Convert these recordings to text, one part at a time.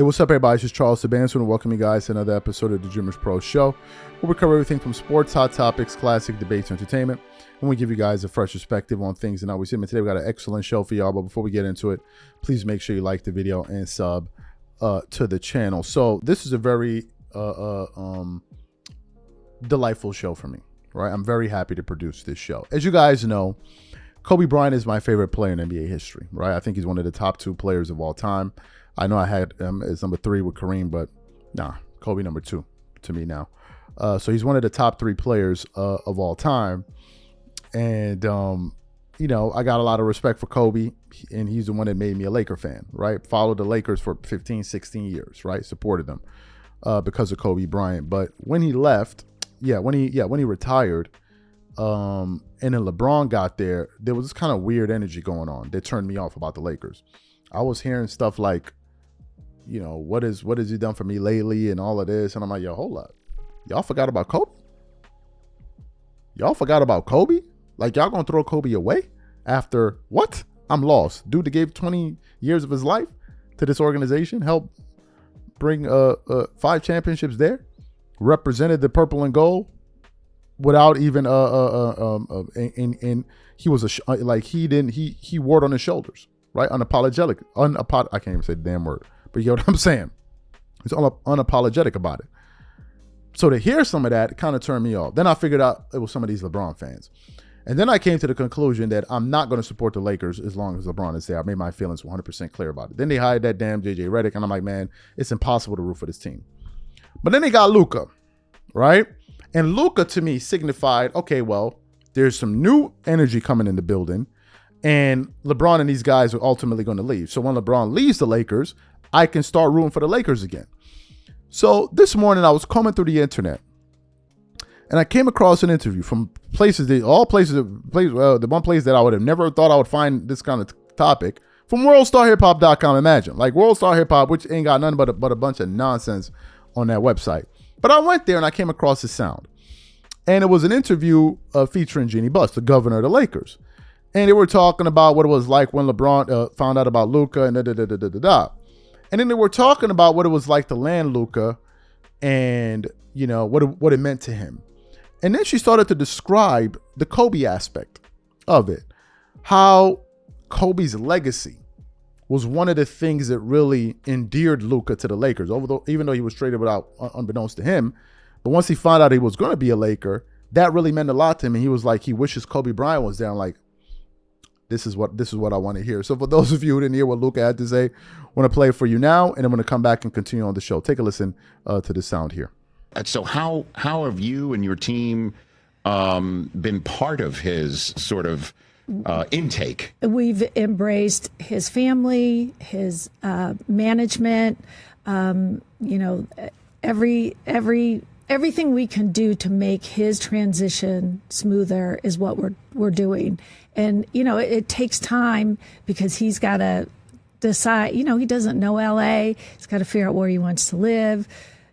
Hey, what's up, everybody? It's just Charles Sabanson, and welcome you guys to another episode of the Dreamers Pro Show, where we cover everything from sports, hot topics, classic debates, entertainment, and we give you guys a fresh perspective on things. And always, today we got an excellent show for y'all. But before we get into it, please make sure you like the video and sub to the channel. So this is a very delightful show for me, right? I'm very happy to produce this show. As you guys know, Kobe Bryant is my favorite player in NBA history, right? I think he's one of the top 2 players of all time. I know I had him as number 3 with Kareem, but nah, Kobe number 2 to me now. So he's one of the top 3 players of all time. And, you know, I got a lot of respect for Kobe, and he's the one that made me a Laker fan, right? Followed the Lakers for 15, 16 years, right? Supported them because of Kobe Bryant. But when he left, when he retired, and then LeBron got there was this kind of weird energy going on that turned me off about the Lakers. I was hearing stuff like, you know, what has he done for me lately and all of this. And I'm like, yo, hold up. Y'all forgot about Kobe? Y'all forgot about Kobe? Like, y'all gonna throw Kobe away after what? I'm lost. Dude that gave 20 years of his life to this organization, helped bring 5 championships there, represented the purple and gold without even and he was he wore it on his shoulders, right? Unapologetic. I can't even say the damn word, but you know what I'm saying? He's unapologetic about it. So to hear some of that, it kind of turned me off. Then I figured out it was some of these LeBron fans. And then I came to the conclusion that I'm not going to support the Lakers as long as LeBron is there. I made my feelings 100% clear about it. Then they hired that damn JJ Redick, and I'm like, man, it's impossible to root for this team. But then they got Luka, right? And Luka, to me, signified, okay, well, there's some new energy coming in the building, and LeBron and these guys are ultimately going to leave. So when LeBron leaves the Lakers, I can start rooting for the Lakers again. So this morning, I was combing through the internet, and I came across an interview from the one place that I would have never thought I would find this kind of topic, from WorldStarHipHop.com. Imagine, like World Star Hip Hop, which ain't got nothing but a bunch of nonsense on that website. But I went there and I came across this sound, and it was an interview featuring Jeanie, the governor of the Lakers, and they were talking about what it was like when LeBron found out about Luka and and then they were talking about what it was like to land Luka, and you know what it meant to him. And then she started to describe the Kobe aspect of it, how Kobe's legacy was one of the things that really endeared Luka to the Lakers, even though he was traded without, unbeknownst to him. But once he found out he was going to be a Laker, that really meant a lot to him. And he was like, he wishes Kobe Bryant was there. I'm like, this is what I want to hear. So for those of you who didn't hear what Luka had to say, I want to play it for you now, and I'm going to come back and continue on the show. Take a listen to the sound here. So how have you and your team been part of his sort of intake? We've embraced his family, his management, you know, everything we can do to make his transition smoother is what we're doing. And, you know, it takes time because he's got to decide, you know, he doesn't know LA. He's got to figure out where he wants to live.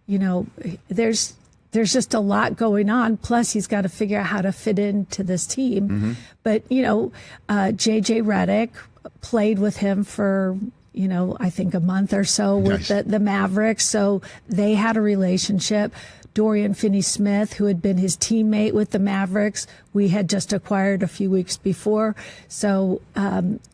You know, there's just a lot going on. Plus, he's got to figure out how to fit into this team. Mm-hmm. But, you know, JJ Redick played with him for, you know, I think a month or so with the Mavericks. So they had a relationship. Dorian Finney-Smith, who had been his teammate with the Mavericks, we had just acquired a few weeks before. So,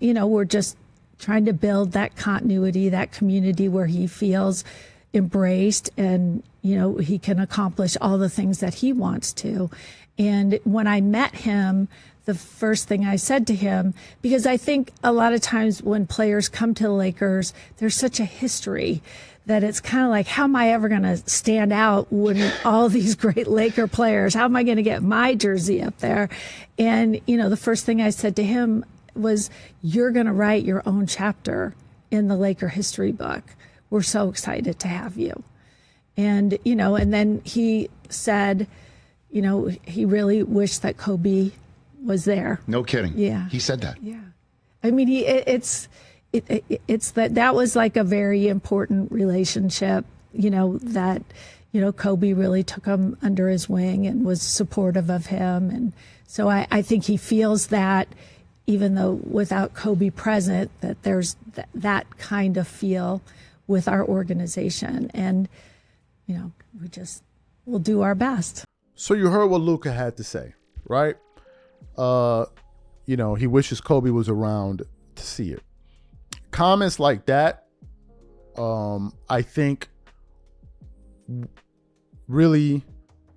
you know, we're just trying to build that continuity, that community where he feels embraced and, you know, he can accomplish all the things that he wants to. And when I met him, the first thing I said to him, because I think a lot of times when players come to the Lakers, there's such a history that it's kind of like, how am I ever going to stand out when all these great Laker players, how am I going to get my jersey up there? And, you know, the first thing I said to him was, you're going to write your own chapter in the Laker history book. We're so excited to have you. And, you know, and then he said, you know, he really wished that Kobe was there. No kidding. Yeah. He said that. Yeah. I mean, it's that was like a very important relationship, you know, that, you know, Kobe really took him under his wing and was supportive of him. And so I think he feels that, even though without Kobe present, that there's that kind of feel with our organization. And, we'll do our best. So you heard what Luka had to say, right? He wishes Kobe was around to see it. Comments like that, I think, really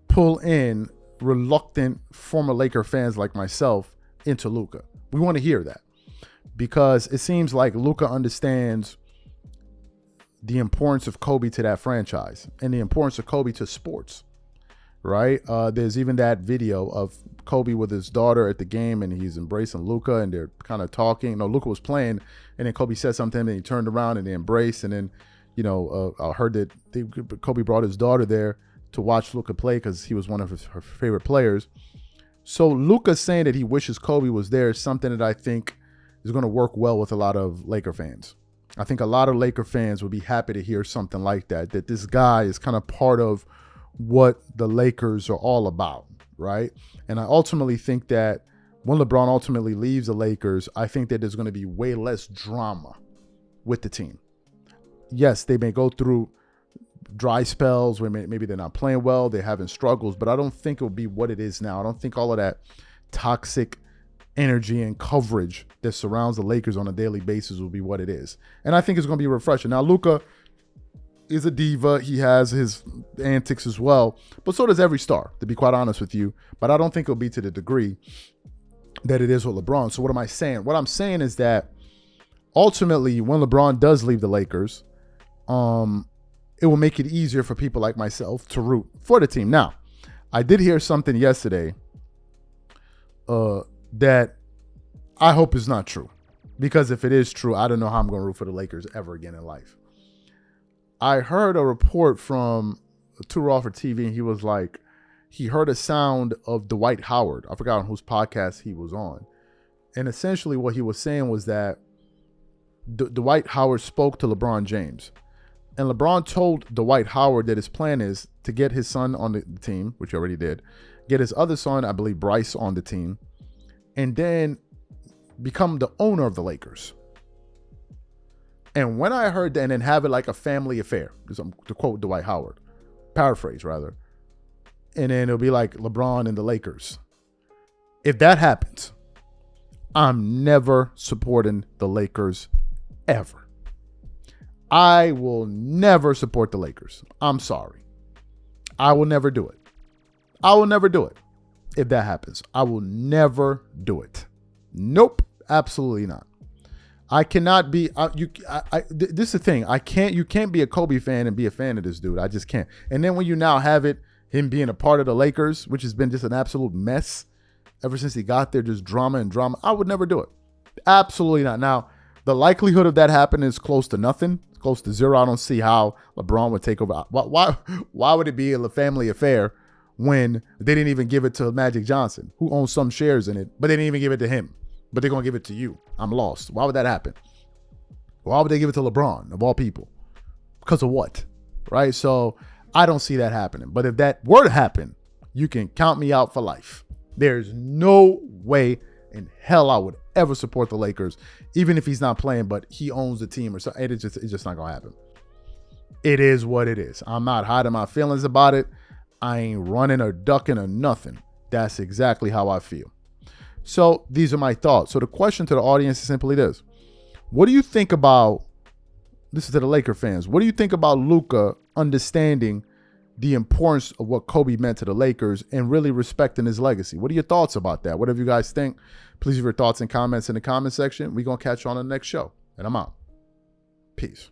pull in reluctant former Laker fans like myself into Luka. We want to hear that because it seems like Luka understands the importance of Kobe to that franchise and the importance of Kobe to sports, right? There's even that video of Kobe with his daughter at the game and he's embracing Luka and they're kind of talking. Luka was playing and then Kobe said something and he turned around and they embraced. And then, I heard that Kobe brought his daughter there to watch Luka play because he was one of her favorite players. So Luka saying that he wishes Kobe was there is something that I think is going to work well with a lot of Laker fans. I think a lot of Laker fans would be happy to hear something like that this guy is kind of part of what the Lakers are all about, right? And I ultimately think that when LeBron ultimately leaves the Lakers, I think that there's going to be way less drama with the team. Yes, they may go through dry spells where maybe they're not playing well, they're having struggles, but I don't think it will be what it is now. I don't think all of that toxic energy and coverage that surrounds the Lakers on a daily basis will be what it is. And I think it's going to be refreshing. Now, Luka is a diva. He has his antics as well, but so does every star, to be quite honest with you. But I don't think it'll be to the degree that it is with LeBron. So what am I saying? What I'm saying is that ultimately, when LeBron does leave the Lakers, it will make it easier for people like myself to root for the team. Now, I did hear something yesterday that I hope is not true. Because if it is true, I don't know how I'm going to root for the Lakers ever again in life. I heard a report from Too Raw for TV, and he was like, he heard a sound of Dwight Howard. I forgot on whose podcast he was on. And essentially what he was saying was that Dwight Howard spoke to LeBron James. And LeBron told Dwight Howard that his plan is to get his son on the team, which he already did, get his other son, I believe Bryce, on the team, and then become the owner of the Lakers. And when I heard that, and then have it like a family affair, to quote Dwight Howard, paraphrase rather, and then it'll be like LeBron and the Lakers. If that happens, I'm never supporting the Lakers ever. I will never support the Lakers. I'm sorry. I will never do it. I will never do it. If that happens, I will never do it. Nope, absolutely not. I cannot be. This is the thing. You can't be a Kobe fan and be a fan of this dude. I just can't. And then when you now have him being a part of the Lakers, which has been just an absolute mess ever since he got there, just drama and drama. I would never do it. Absolutely not. Now, the likelihood of that happening is close to nothing. Close to zero. I don't see how LeBron would take over. Why would it be a family affair when they didn't even give it to Magic Johnson, who owns some shares in it, but they didn't even give it to him? But they're going to give it to you. I'm lost. Why would that happen? Why would they give it to LeBron, of all people? Because of what? Right? So I don't see that happening. But if that were to happen, you can count me out for life. There's no way in hell I would ever support the Lakers, even if he's not playing, but he owns the team or something. It's just not going to happen. It is what it is. I'm not hiding my feelings about it. I ain't running or ducking or nothing. That's exactly how I feel. So these are my thoughts. So the question to the audience is simply this. What do you think about, this is to the Laker fans, what do you think about Luka understanding the importance of what Kobe meant to the Lakers and really respecting his legacy? What are your thoughts about that? Whatever you guys think, please leave your thoughts and comments in the comment section. We're going to catch you on the next show. And I'm out. Peace.